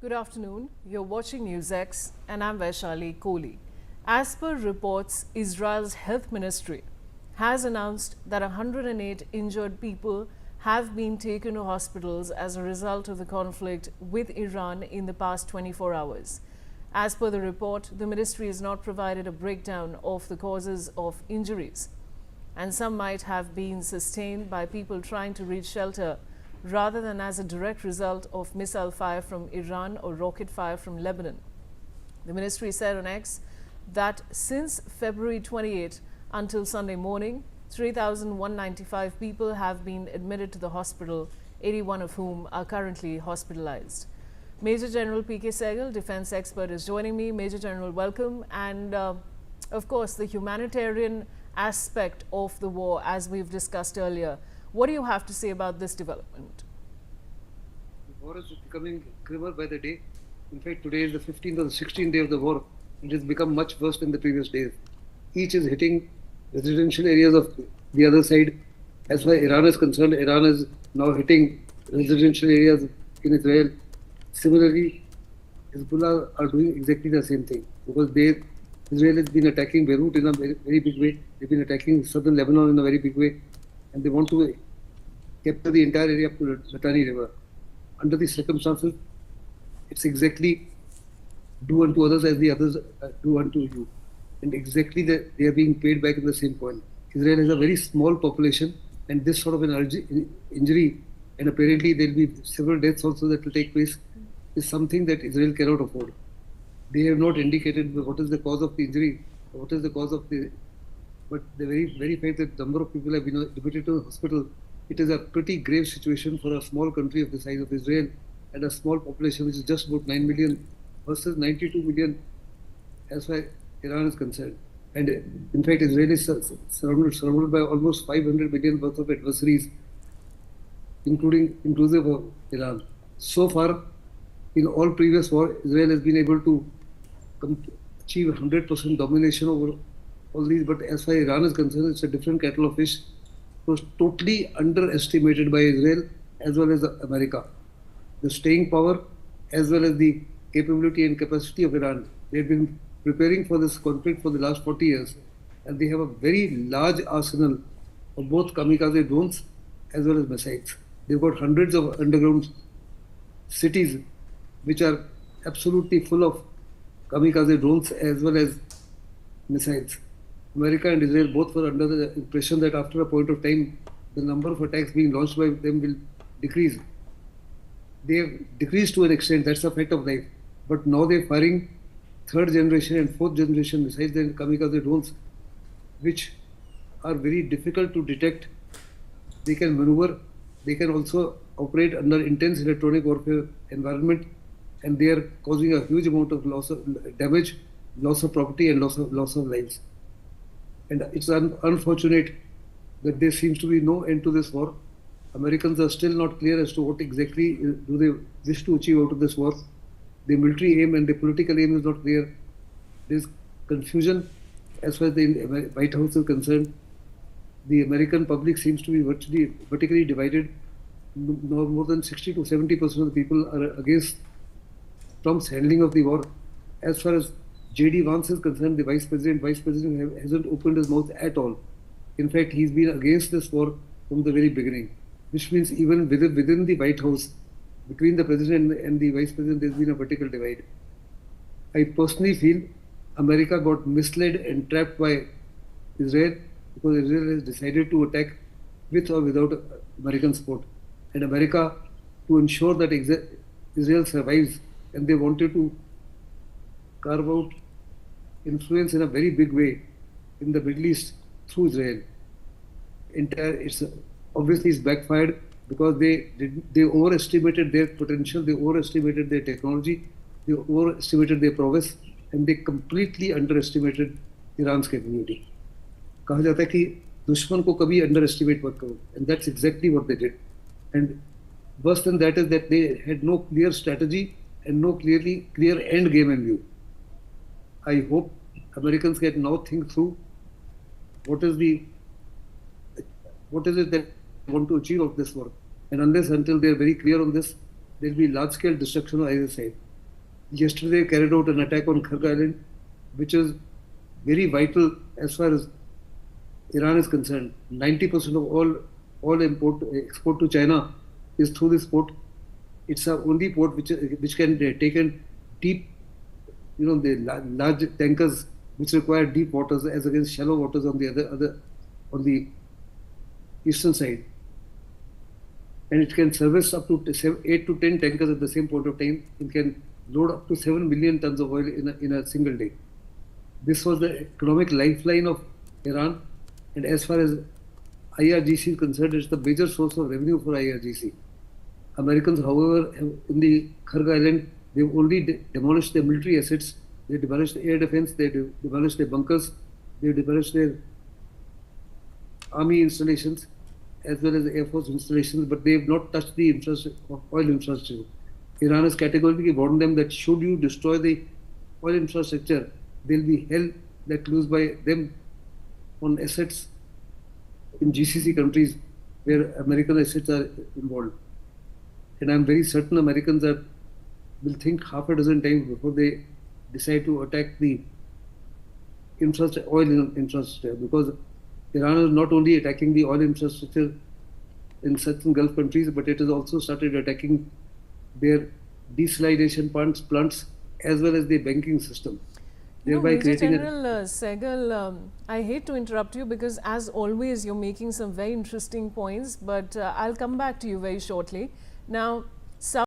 Good afternoon. You're watching NewsX and I'm Vaishali Kohli. As per reports, Israel's health ministry has announced that 108 injured people have been taken to hospitals as a result of the conflict with Iran in the past 24 hours. As per the report, the ministry has not provided a breakdown of the causes of injuries, and some might have been sustained by people trying to reach shelter rather than as a direct result of missile fire from Iran or rocket fire from Lebanon. The ministry said on X that since February 28 until Sunday morning, 3,195 people have been admitted to the hospital, 81 of whom are currently hospitalized. Major General P.K. Sehgal, defense expert, is joining me. Major General, welcome. And of course, the humanitarian aspect of the war, as we've discussed earlier. What do you have to say about this development? The war is becoming grimmer by the day. In fact, today is the 15th or the 16th day of the war. It has become much worse than the previous days. Each is hitting residential areas of the other side. As far as Iran is concerned, Iran is now hitting residential areas in Israel. Similarly, Hezbollah are doing exactly the same thing because Israel has been attacking Beirut in a very, very big way. They've been attacking southern Lebanon in a very big way, and they want to capture the entire area up to the Litani River. Under these circumstances, it's exactly do unto others as the others do unto you. And exactly they are being paid back in the same point. Israel has a very small population, and this sort of an injury, and apparently there will be several deaths also that will take place, is something that Israel cannot afford. They have not indicated what is the cause of the injury, what is the cause of the. But the very fact that number of people have been admitted to the hospital, it is a pretty grave situation for a small country of the size of Israel and a small population which is just about 9 million versus 92 million as far as Iran is concerned. And in fact, Israel is surrounded by almost 500 million worth of adversaries, inclusive of Iran. So far, in all previous war, Israel has been able to achieve 100% domination over all these. But as far as Iran is concerned, it's a different kettle of fish. It was totally underestimated by Israel as well as America. The staying power as well as the capability and capacity of Iran. They've been preparing for this conflict for the last 40 years, and they have a very large arsenal of both kamikaze drones as well as missiles. They've got hundreds of underground cities which are absolutely full of kamikaze drones as well as missiles. America and Israel both were under the impression that after a point of time, the number of attacks being launched by them will decrease. They have decreased to an extent, that's a fact of life. But now they're firing third generation and fourth generation missiles and kamikaze drones, which are very difficult to detect. They can maneuver, they can also operate under intense electronic warfare environment, and they are causing a huge amount of loss of damage, loss of property, and loss of lives. And it's unfortunate that there seems to be no end to this war. Americans are still not clear as to what exactly do they wish to achieve out of this war. The military aim and the political aim is not clear. There's confusion as far as the White House is concerned. The American public seems to be vertically divided. More than 60 to 70% of the people are against Trump's handling of the war. As far as J.D. Vance is concerned, the Vice President hasn't opened his mouth at all. In fact, he's been against this war from the very beginning, which means even within the White House, between the President and the Vice President, there's been a vertical divide. I personally feel America got misled and trapped by Israel because Israel has decided to attack with or without American support. And America, to ensure that Israel survives, and they wanted to carve out influence in a very big way in the Middle East through Israel. Obviously it's backfired because they overestimated their potential, they overestimated their technology, they overestimated their prowess, and they completely underestimated Iran's capability. कहा जाता है कि दुश्मन को कभी underestimate मत करो, and that's exactly what they did. And worse than that is that they had no clear strategy and no clear end game in view. I hope Americans can now think through what is it that they want to achieve of this work. And unless until they are very clear on this, there will be large-scale destruction on either side. Yesterday carried out an attack on Kharg Island, which is very vital as far as Iran is concerned. 90% of all export to China is through this port. It's the only port which can take in deep, the large tankers which require deep waters as against shallow waters on the other on the eastern side. And it can service up to 8 to 10 tankers at the same point of time. It can load up to 7 million tons of oil in a single day. This was the economic lifeline of Iran. And as far as IRGC is concerned, it's the major source of revenue for IRGC. Americans, however, in the Kharg Island, they've only demolished their military assets. They demolished the air defense, they demolished their bunkers, they demolished their army installations as well as the Air Force installations, but they have not touched the oil infrastructure. Iran has categorically warned them that should you destroy the oil infrastructure, there will be hell let loose by them on assets in GCC countries where American assets are involved. And I'm very certain Americans will think half a dozen times before they decide to attack the oil infrastructure, because Iran is not only attacking the oil infrastructure in certain Gulf countries, but it has also started attacking their desalination plants as well as the banking system. Thereby Major General Sehgal, I hate to interrupt you because as always you're making some very interesting points, but I'll come back to you very shortly. Now,